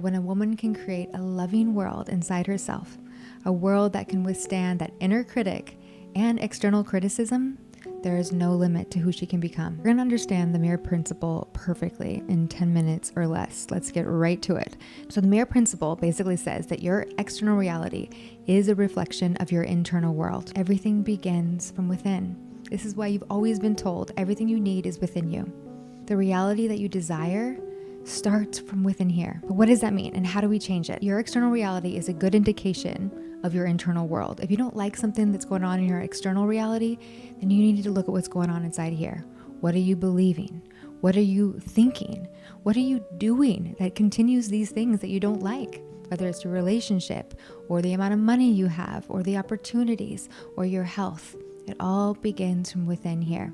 When a woman can create a loving world inside herself, a world that can withstand that inner critic and external criticism, there is no limit to who she can become. We're going to understand the mirror principle perfectly in 10 minutes or less. Let's get right to it. So the mirror principle basically says that your external reality is a reflection of your internal world. Everything begins from within. This is why you've always been told everything you need is within you. The reality that you desire starts from within here. But what does that mean and how do we change it? Your external reality is a good indication of your internal world. If you don't like something that's going on in your external reality, then you need to look at what's going on inside here. What are you believing? What are you thinking? What are you doing that continues these things that you don't like? Whether it's your relationship or the amount of money you have or the opportunities or your health, it all begins from within here.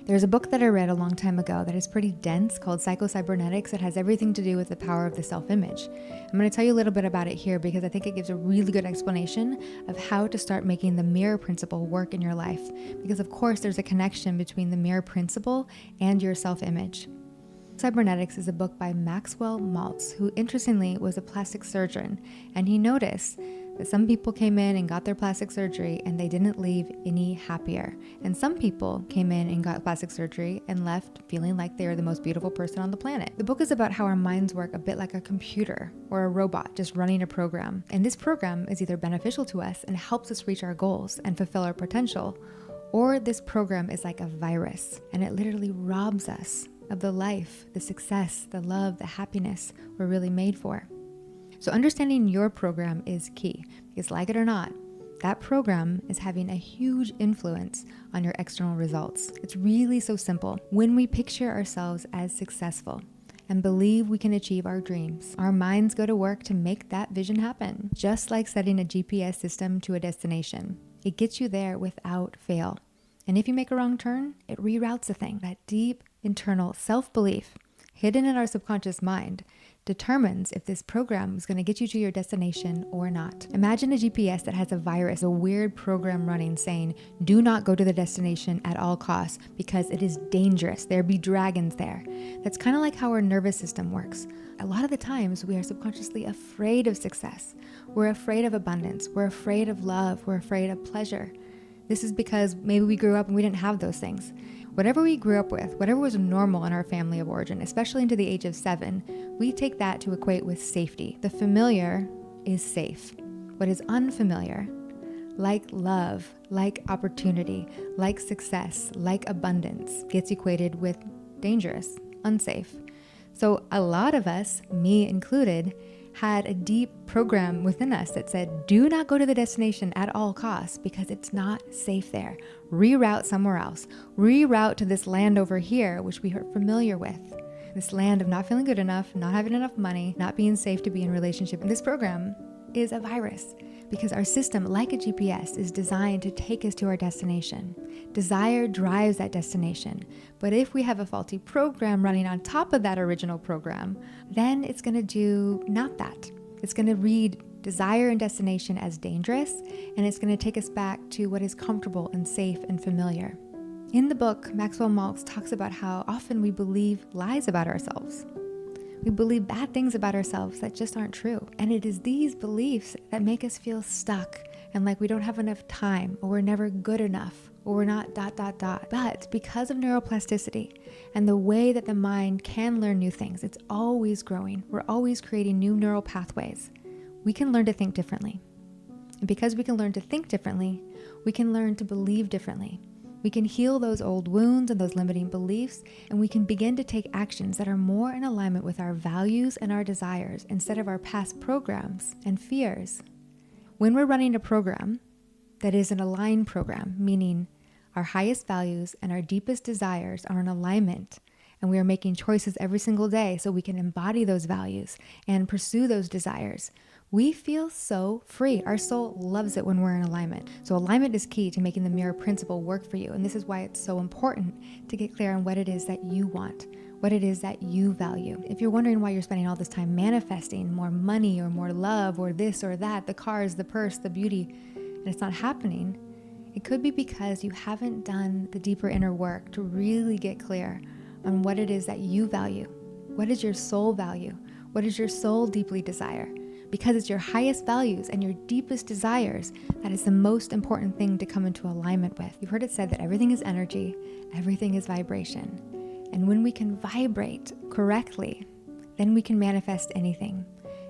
There's a book that I read a long time ago that is pretty dense called Psycho-Cybernetics. It has everything to do with the power of the self-image. I'm going to tell you a little bit about it here because I think it gives a really good explanation of how to start making the mirror principle work in your life. Because of course there's a connection between the mirror principle and your self-image. Cybernetics is a book by Maxwell Maltz, who interestingly was a plastic surgeon, and he noticed that some people came in and got their plastic surgery and they didn't leave any happier. And some people came in and got plastic surgery and left feeling like they were the most beautiful person on the planet. The book is about how our minds work a bit like a computer or a robot just running a program. And this program is either beneficial to us and helps us reach our goals and fulfill our potential, or this program is like a virus and it literally robs us of the life, the success, the love, the happiness we're really made for. So understanding your program is key because, like it or not, that program is having a huge influence on your external results. It's really so simple. When we picture ourselves as successful and believe we can achieve our dreams, our minds go to work to make that vision happen. Just like setting a GPS system to a destination, it gets you there without fail. And if you make a wrong turn, it reroutes the thing. That deep internal self-belief hidden in our subconscious mind determines if this program is going to get you to your destination or not. Imagine a GPS that has a virus, a weird program running saying, do not go to the destination at all costs because it is dangerous. There be dragons there. That's kind of like how our nervous system works. A lot of the times we are subconsciously afraid of success. We're afraid of abundance. We're afraid of love. We're afraid of pleasure. This is because maybe we grew up and we didn't have those things. Whatever we grew up with, whatever was normal in our family of origin, especially into the age of 7, we take that to equate with safety. The familiar is safe. What is unfamiliar, like love, like opportunity, like success, like abundance, gets equated with dangerous, unsafe. So a lot of us, me included, had a deep program within us that said, do not go to the destination at all costs because it's not safe there. Reroute somewhere else. Reroute to this land over here, which we are familiar with. This land of not feeling good enough, not having enough money, not being safe to be in a relationship. And this program is a virus because our system, like a GPS, is designed to take us to our destination. Desire drives that destination. But if we have a faulty program running on top of that original program, then it's going to do not that. It's going to read desire and destination as dangerous, and it's going to take us back to what is comfortable and safe and familiar. In the book, Maxwell Maltz talks about how often we believe lies about ourselves. We believe bad things about ourselves that just aren't true. And it is these beliefs that make us feel stuck and like we don't have enough time, or we're never good enough, or we're not ... But because of neuroplasticity and the way that the mind can learn new things, it's always growing. We're always creating new neural pathways. We can learn to think differently. And because we can learn to think differently, we can learn to believe differently. We can heal those old wounds and those limiting beliefs, and we can begin to take actions that are more in alignment with our values and our desires instead of our past programs and fears. When we're running a program that is an aligned program, meaning our highest values and our deepest desires are in alignment, and we are making choices every single day so we can embody those values and pursue those desires, we feel so free. Our soul loves it when we're in alignment. So alignment is key to making the mirror principle work for you. And this is why it's so important to get clear on what it is that you want, what it is that you value. If you're wondering why you're spending all this time manifesting more money or more love or this or that, the cars, the purse, the beauty, and it's not happening, it could be because you haven't done the deeper inner work to really get clear on what it is that you value. What is your soul value? What does your soul deeply desire? Because it's your highest values and your deepest desires that is the most important thing to come into alignment with. You've heard it said that everything is energy, everything is vibration. And when we can vibrate correctly, then we can manifest anything.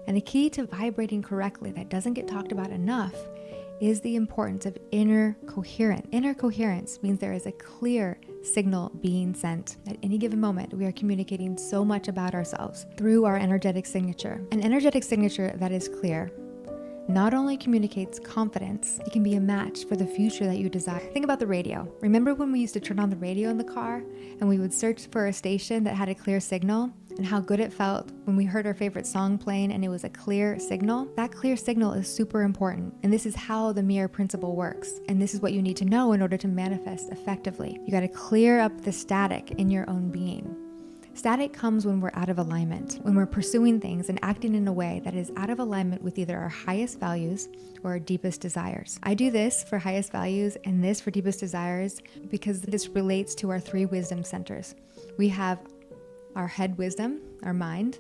And the key to vibrating correctly that doesn't get talked about enough is the importance of inner coherence. Inner coherence means there is a clear signal being sent. At any given moment, we are communicating so much about ourselves through our energetic signature. An energetic signature that is clear not only communicates confidence, it can be a match for the future that you desire. Think about the radio. Remember when we used to turn on the radio in the car and we would search for a station that had a clear signal, and how good it felt when we heard our favorite song playing and it was a clear signal? That clear signal is super important. And this is how the mirror principle works. And this is what you need to know in order to manifest effectively. You got to clear up the static in your own being. Static comes when we're out of alignment, when we're pursuing things and acting in a way that is out of alignment with either our highest values or our deepest desires. I do this for highest values and this for deepest desires because this relates to our 3 wisdom centers. We have our head wisdom, our mind.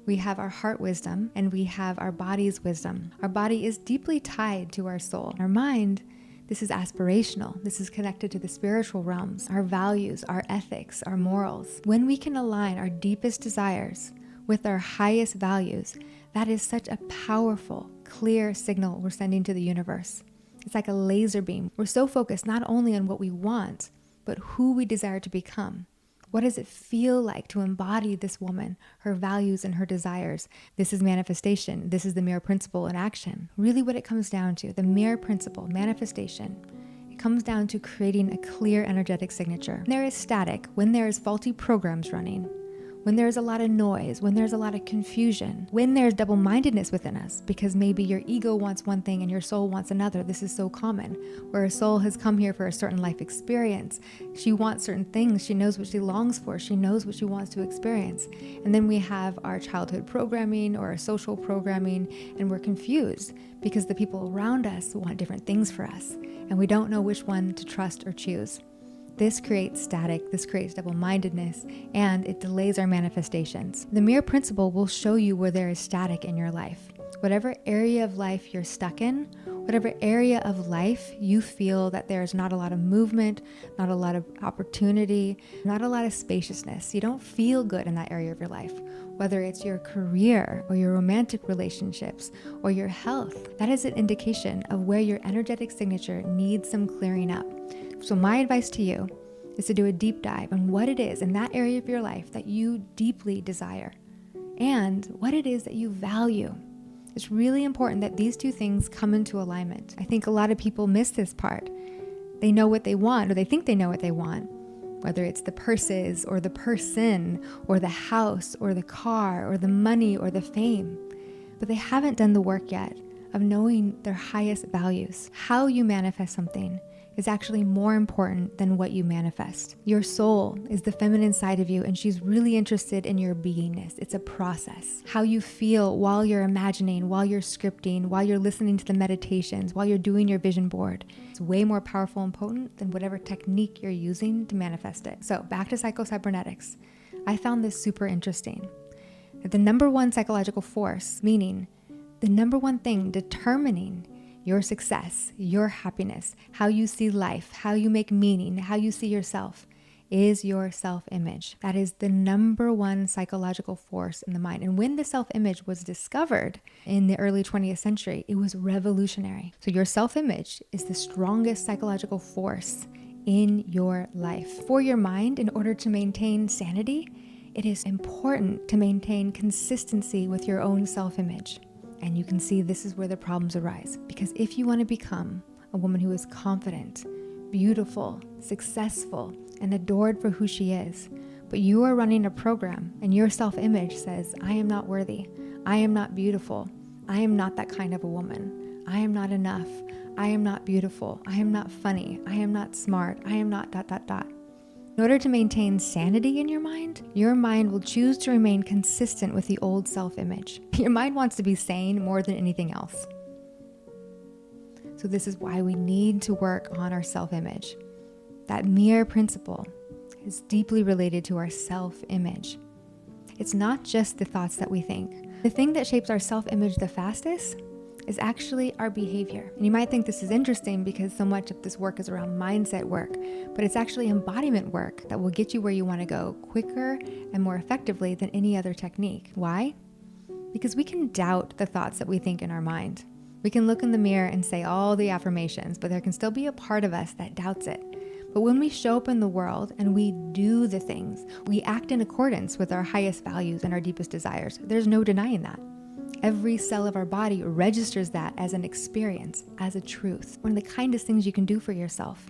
We have our heart wisdom, and we have our body's wisdom. Our body is deeply tied to our soul. Our mind, this is aspirational. This is connected to the spiritual realms, our values, our ethics, our morals. When we can align our deepest desires with our highest values, that is such a powerful, clear signal we're sending to the universe. It's like a laser beam. We're so focused not only on what we want, but who we desire to become. What does it feel like to embody this woman, her values and her desires? This is manifestation. This is the mirror principle in action. Really what it comes down to, the mirror principle, manifestation, it comes down to creating a clear energetic signature. There is static when there is faulty programs running, when there's a lot of noise, when there's a lot of confusion, when there's double-mindedness within us, because maybe your ego wants one thing and your soul wants another. This is so common, where a soul has come here for a certain life experience. She wants certain things. She knows what she longs for. She knows what she wants to experience. And then we have our childhood programming or our social programming, and we're confused because the people around us want different things for us, and we don't know which one to trust or choose. This creates static, this creates double-mindedness, and it delays our manifestations. The mirror principle will show you where there is static in your life. Whatever area of life you're stuck in, whatever area of life you feel that there's not a lot of movement, not a lot of opportunity, not a lot of spaciousness, you don't feel good in that area of your life, whether it's your career or your romantic relationships or your health, that is an indication of where your energetic signature needs some clearing up. So my advice to you is to do a deep dive on what it is in that area of your life that you deeply desire and what it is that you value. It's really important that these 2 things come into alignment. I think a lot of people miss this part. They know what they want, or they think they know what they want, whether it's the purses or the person or the house or the car or the money or the fame, but they haven't done the work yet of knowing their highest values. How you manifest something is actually more important than what you manifest. Your soul is the feminine side of you, and she's really interested in your beingness. It's a process. How you feel while you're imagining, while you're scripting, while you're listening to the meditations, while you're doing your vision board. It's way more powerful and potent than whatever technique you're using to manifest it. So back to Psycho-Cybernetics. I found this super interesting. That the number 1 psychological force, meaning the number 1 thing determining your success, your happiness, how you see life, how you make meaning, how you see yourself, is your self-image. That is the number 1 psychological force in the mind. And when the self-image was discovered in the early 20th century, it was revolutionary. So your self-image is the strongest psychological force in your life. For your mind, in order to maintain sanity, it is important to maintain consistency with your own self-image. And you can see this is where the problems arise. Because if you want to become a woman who is confident, beautiful, successful, and adored for who she is, but you are running a program and your self-image says, I am not worthy, I am not beautiful, I am not that kind of a woman, I am not enough, I am not beautiful, I am not funny, I am not smart, I am not ... In order to maintain sanity in your mind will choose to remain consistent with the old self-image. Your mind wants to be sane more than anything else. So this is why we need to work on our self-image. That mirror principle is deeply related to our self-image. It's not just the thoughts that we think. The thing that shapes our self-image the fastest is actually our behavior. And you might think this is interesting because so much of this work is around mindset work, but it's actually embodiment work that will get you where you want to go quicker and more effectively than any other technique. Why? Because we can doubt the thoughts that we think in our mind. We can look in the mirror and say all the affirmations, but there can still be a part of us that doubts it. But when we show up in the world and we do the things, we act in accordance with our highest values and our deepest desires. There's no denying that. Every cell of our body registers that as an experience, as a truth. One of the kindest things you can do for yourself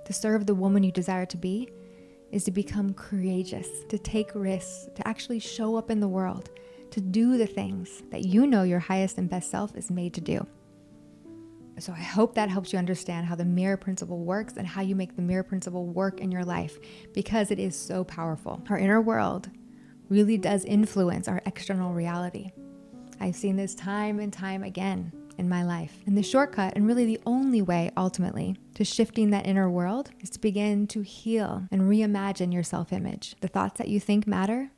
to serve the woman you desire to be is to become courageous, to take risks, to actually show up in the world, to do the things that you know your highest and best self is made to do. So I hope that helps you understand how the mirror principle works and how you make the mirror principle work in your life, because it is so powerful. Our inner world really does influence our external reality. I've seen this time and time again in my life. And the shortcut, and really the only way ultimately to shifting that inner world, is to begin to heal and reimagine your self-image. The thoughts that you think matter,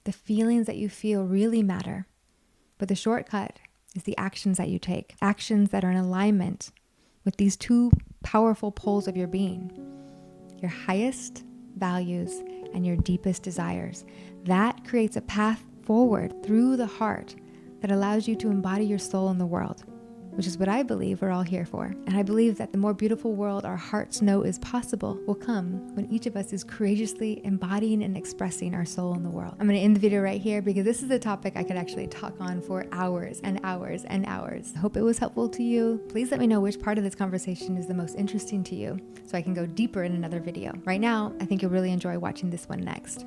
the feelings that you feel really matter. But the shortcut is the actions that you take, actions that are in alignment with these two powerful poles of your being, your highest values and your deepest desires. That creates a path forward through the heart that allows you to embody your soul in the world, which is what I believe we're all here for. And I believe that the more beautiful world our hearts know is possible will come when each of us is courageously embodying and expressing our soul in the world. I'm going to end the video right here because this is a topic I could actually talk on for hours and hours and hours. I hope it was helpful to you. Please let me know which part of this conversation is the most interesting to you so I can go deeper in another video. Right now, I think you'll really enjoy watching this one next.